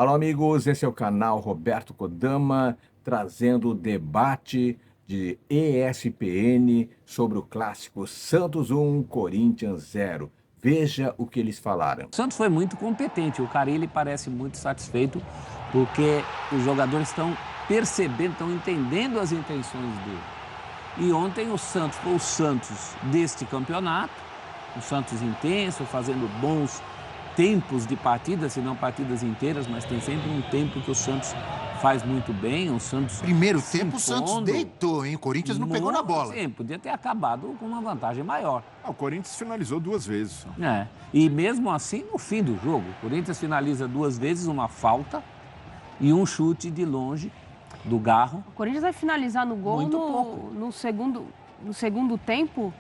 Alô, amigos, esse é o canal Roberto Kodama, trazendo o debate de ESPN sobre o clássico Santos 1, Corinthians 0. Veja o que eles falaram. O Santos foi muito competente, o Carille parece muito satisfeito porque os jogadores estão percebendo, estão entendendo as intenções dele. E ontem o Santos foi o Santos deste campeonato, o Santos intenso, fazendo bons tempos de partidas, se não partidas inteiras, mas tem sempre um tempo que o Santos faz muito bem, o Santos... Primeiro tempo o Santos deitou, hein? O Corinthians não pegou na bola. Sim, podia ter acabado com uma vantagem maior. O Corinthians finalizou 2 vezes. E mesmo assim, no fim do jogo, o Corinthians finaliza 2 vezes uma falta e um chute de longe do Garro. O Corinthians vai finalizar no gol no segundo tempo...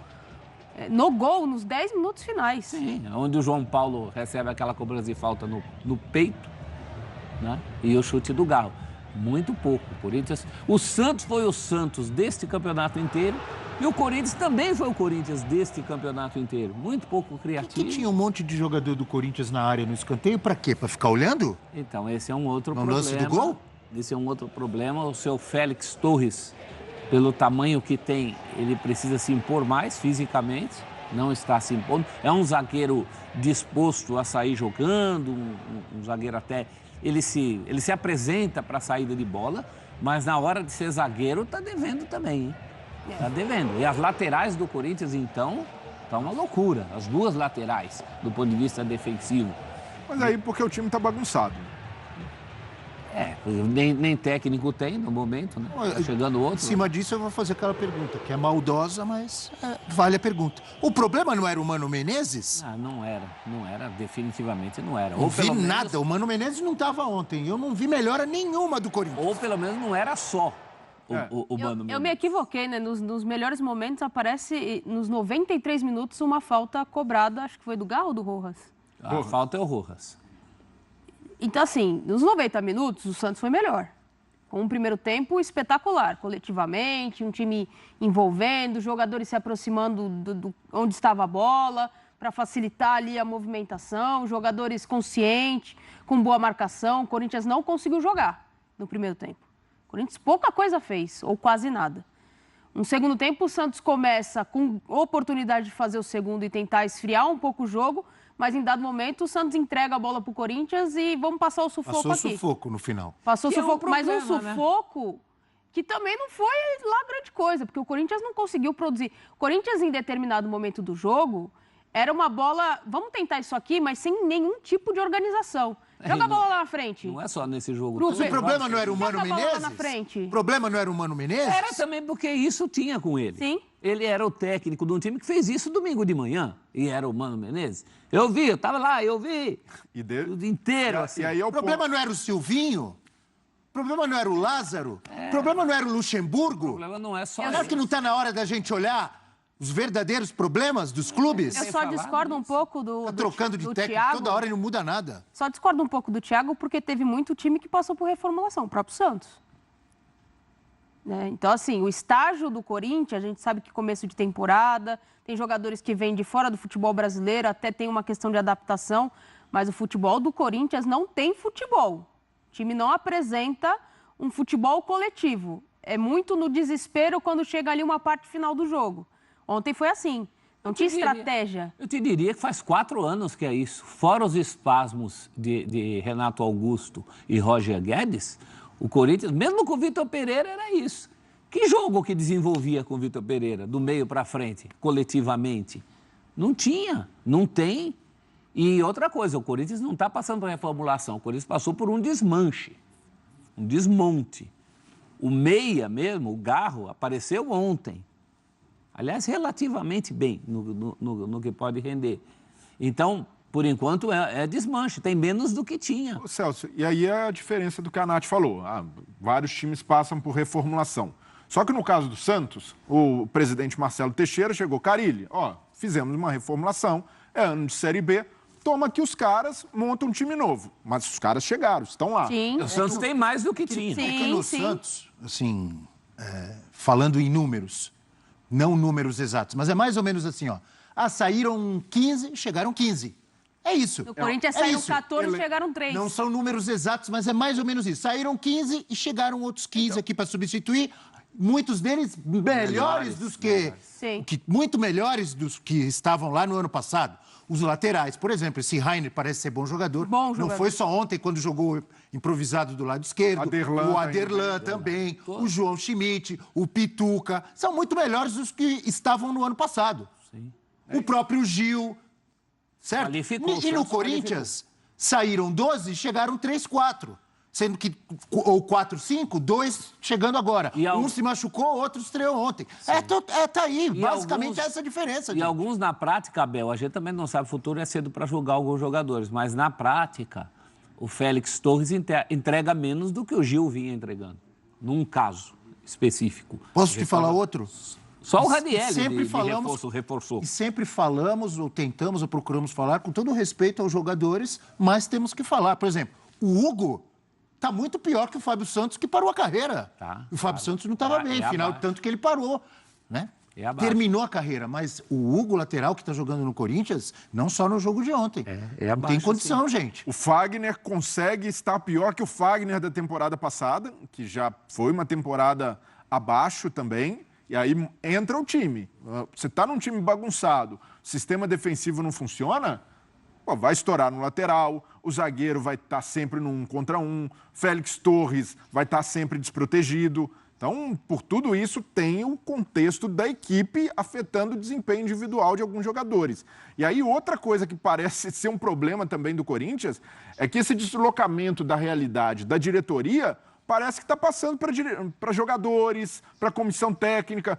No gol, nos 10 minutos finais. Sim, onde o João Paulo recebe aquela cobrança de falta no peito, né? E o chute do Garro. Muito pouco. O Santos foi o Santos deste campeonato inteiro e o Corinthians também foi o Corinthians deste campeonato inteiro. Muito pouco criativo. Que tinha um monte de jogador do Corinthians na área no escanteio, pra quê? Pra ficar olhando? Então, esse é um outro problema. No lance do gol? Esse é um outro problema. O seu Félix Torres, pelo tamanho que tem, ele precisa se impor mais fisicamente, não está se impondo. É um zagueiro disposto a sair jogando, um zagueiro até... Ele se apresenta para a saída de bola, mas na hora de ser zagueiro está devendo também, hein? Está devendo. E as laterais do Corinthians, então, estão uma loucura. As 2 laterais, do ponto de vista defensivo. Mas aí porque o time está bagunçado. Nem técnico tem no momento, né? Tá chegando outro. Em cima disso eu vou fazer aquela pergunta, que é maldosa, mas vale a pergunta. O problema não era o Mano Menezes? Não era, definitivamente não era. Não vi nada, o Mano Menezes não estava ontem, eu não vi melhora nenhuma do Corinthians. Ou pelo menos não era só o Mano Menezes. Eu me equivoquei, né? Nos melhores momentos aparece, nos 93 minutos, uma falta cobrada, acho que foi do Garro ou do Rojas? A falta é o Rojas. Então, assim, nos 90 minutos, o Santos foi melhor. Com um primeiro tempo espetacular, coletivamente, um time envolvendo, jogadores se aproximando do onde estava a bola, para facilitar ali a movimentação, jogadores conscientes, com boa marcação. O Corinthians não conseguiu jogar no primeiro tempo. O Corinthians pouca coisa fez, ou quase nada. No segundo tempo, o Santos começa com oportunidade de fazer o segundo e tentar esfriar um pouco o jogo, mas em dado momento o Santos entrega a bola para o Corinthians e vamos passar o sufoco aqui. Passou sufoco no final. Passou sufoco, mas um problema, sufoco que também não foi lá grande coisa, porque o Corinthians não conseguiu produzir. O Corinthians, em determinado momento do jogo, era uma bola, vamos tentar isso aqui, mas sem nenhum tipo de organização. Joga a bola lá na frente. Não é só nesse jogo. O problema não era o Mano Menezes? Na frente. O problema não era o Mano Menezes? Era também porque isso tinha com ele. Sim. Ele era o técnico de um time que fez isso domingo de manhã. E era o Mano Menezes. Eu estava lá, eu vi. O dia inteiro, assim. E aí o problema não era o Silvinho? O problema não era o Lázaro? O problema não era o Luxemburgo? O problema não é só Será que não está na hora da gente olhar os verdadeiros problemas dos clubes? Eu só discordo um pouco do trocando de técnico Thiago. toda hora e não muda nada. Só discordo um pouco do Thiago porque teve muito time que passou por reformulação, o próprio Santos. Né? Então, assim, o estágio do Corinthians, a gente sabe que começo de temporada, tem jogadores que vêm de fora do futebol brasileiro, até tem uma questão de adaptação, mas o futebol do Corinthians não tem futebol. O time não apresenta um futebol coletivo. É muito no desespero quando chega ali uma parte final do jogo. Ontem foi assim, não tinha estratégia. Eu te diria que faz 4 anos que é isso. Fora os espasmos de Renato Augusto e Roger Guedes, o Corinthians, mesmo com o Vitor Pereira, era isso. Que jogo que desenvolvia com o Vitor Pereira, do meio para frente, coletivamente? Não tinha, não tem. E outra coisa, o Corinthians não está passando por reformulação, o Corinthians passou por um desmanche, um desmonte. O meia mesmo, o Garro, apareceu ontem. Aliás, relativamente bem no que pode render. Então, por enquanto, é desmanche, tem menos do que tinha. Ô, Celso, e aí é a diferença do que a Nath falou. Vários times passam por reformulação. Só que no caso do Santos, o presidente Marcelo Teixeira chegou, Carille, fizemos uma reformulação, é ano de Série B, toma que os caras montam um time novo. Mas os caras chegaram, estão lá. Sim. O Santos tem mais do que tinha. Sim, É que no sim. Santos, assim, falando em números, não números exatos, mas é mais ou menos assim, saíram 15, chegaram 15. É isso. No Corinthians É saíram isso. 14 e chegaram 3. Não são números exatos, mas é mais ou menos isso. Saíram 15 e chegaram outros 15 aqui para substituir. Muitos deles melhores dos que... Sim. Muito melhores dos que estavam lá no ano passado. Os laterais, por exemplo, esse Rainer parece ser bom jogador. Não foi só ontem, quando jogou improvisado do lado esquerdo. O Aderlan também. O João Schmidt, o Pituca. São muito melhores dos que estavam no ano passado. Sim. O próprio Gil... Certo? Qualificou, E no Corinthians, saíram 12 e chegaram 3, 4. Sendo que, ou 4, 5, 2 chegando agora. Um se machucou, outro estreou ontem. Tá aí, E basicamente essa a diferença. E alguns na prática, Abel, a gente também não sabe, o futuro é cedo para julgar alguns jogadores, mas na prática, o Félix Torres entrega menos do que o Gil vinha entregando, num caso específico. Posso te falar outro? Só o Ranieri sempre reforçou. E sempre falamos, ou tentamos, ou procuramos falar, com todo respeito aos jogadores, mas temos que falar. Por exemplo, o Hugo está muito pior que o Fábio Santos, que parou a carreira. O Fábio Santos não estava bem, final, tanto que ele parou, né? Terminou a carreira, mas o Hugo, lateral, que está jogando no Corinthians, não só no jogo de ontem. Não tem condição, gente. O Fagner consegue estar pior que o Fagner da temporada passada, que já foi uma temporada abaixo também. E aí entra o time. Você está num time bagunçado, o sistema defensivo não funciona, vai estourar no lateral, o zagueiro vai estar sempre no 1 contra 1, Félix Torres vai estar sempre desprotegido. Então, por tudo isso, tem o contexto da equipe afetando o desempenho individual de alguns jogadores. E aí, outra coisa que parece ser um problema também do Corinthians é que esse deslocamento da realidade da diretoria parece que está passando para jogadores, para a comissão técnica.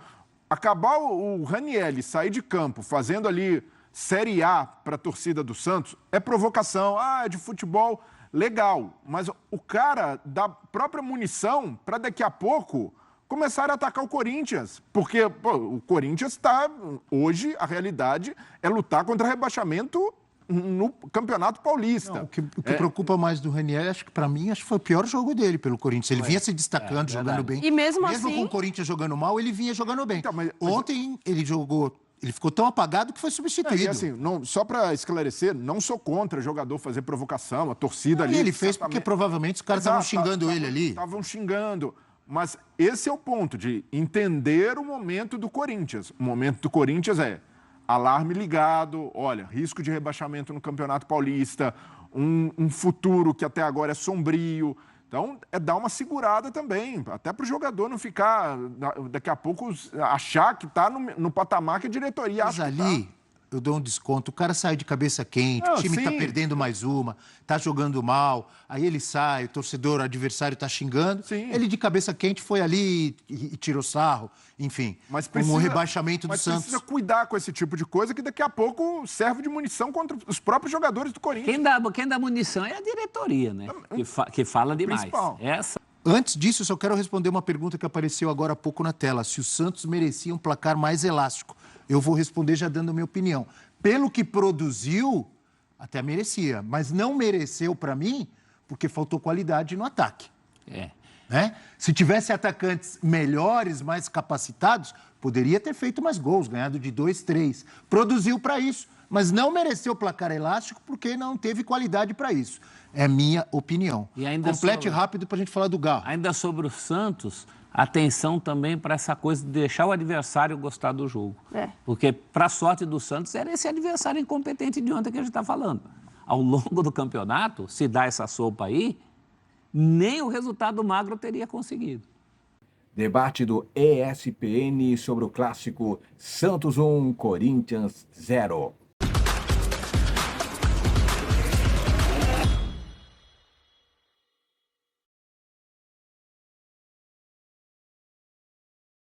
Acabar o Ranieri sair de campo fazendo ali Série A para a torcida do Santos é provocação. É de futebol, legal. Mas o cara dá própria munição para daqui a pouco começar a atacar o Corinthians. Porque o Corinthians está... Hoje, a realidade é lutar contra rebaixamento no Campeonato Paulista. Não, o que preocupa mais do Ranieri, acho que para mim, acho que foi o pior jogo dele pelo Corinthians. Ele vinha se destacando, jogando bem. E mesmo assim... com o Corinthians jogando mal, ele vinha jogando bem. Então, ontem ele jogou... Ele ficou tão apagado que foi substituído. Assim, só para esclarecer, não sou contra jogador fazer provocação, a torcida ali... Ele fez porque provavelmente os caras estavam xingando ele ali. Estavam xingando. Mas esse é o ponto de entender o momento do Corinthians. O momento do Corinthians é alarme ligado, olha, risco de rebaixamento no Campeonato Paulista, um futuro que até agora é sombrio. Então, é dar uma segurada também, até para o jogador não ficar, daqui a pouco, achar que está no patamar que a diretoria acha que ali, eu dou um desconto. O cara sai de cabeça quente, o time está perdendo mais uma, está jogando mal, aí ele sai, o torcedor, o adversário está xingando. Ele de cabeça quente foi ali e tirou sarro, enfim, como o rebaixamento do Santos. Mas precisa cuidar com esse tipo de coisa que daqui a pouco serve de munição contra os próprios jogadores do Corinthians. Quem dá munição é a diretoria, né? Que fala demais. Antes disso, eu só quero responder uma pergunta que apareceu agora há pouco na tela. Se o Santos merecia um placar mais elástico. Eu vou responder já dando a minha opinião. Pelo que produziu, até merecia. Mas não mereceu para mim, porque faltou qualidade no ataque. Né? Se tivesse atacantes melhores, mais capacitados, poderia ter feito mais gols, ganhado de 2, 3. Produziu para isso, mas não mereceu placar elástico porque não teve qualidade para isso. É minha opinião. E ainda Complete rápido para a gente falar do Galo. Ainda sobre o Santos, atenção também para essa coisa de deixar o adversário gostar do jogo. Porque, para a sorte do Santos, era esse adversário incompetente de ontem que a gente está falando. Ao longo do campeonato, se dá essa sopa aí, nem o resultado magro teria conseguido. Debate do ESPN sobre o clássico Santos 1, Corinthians 0.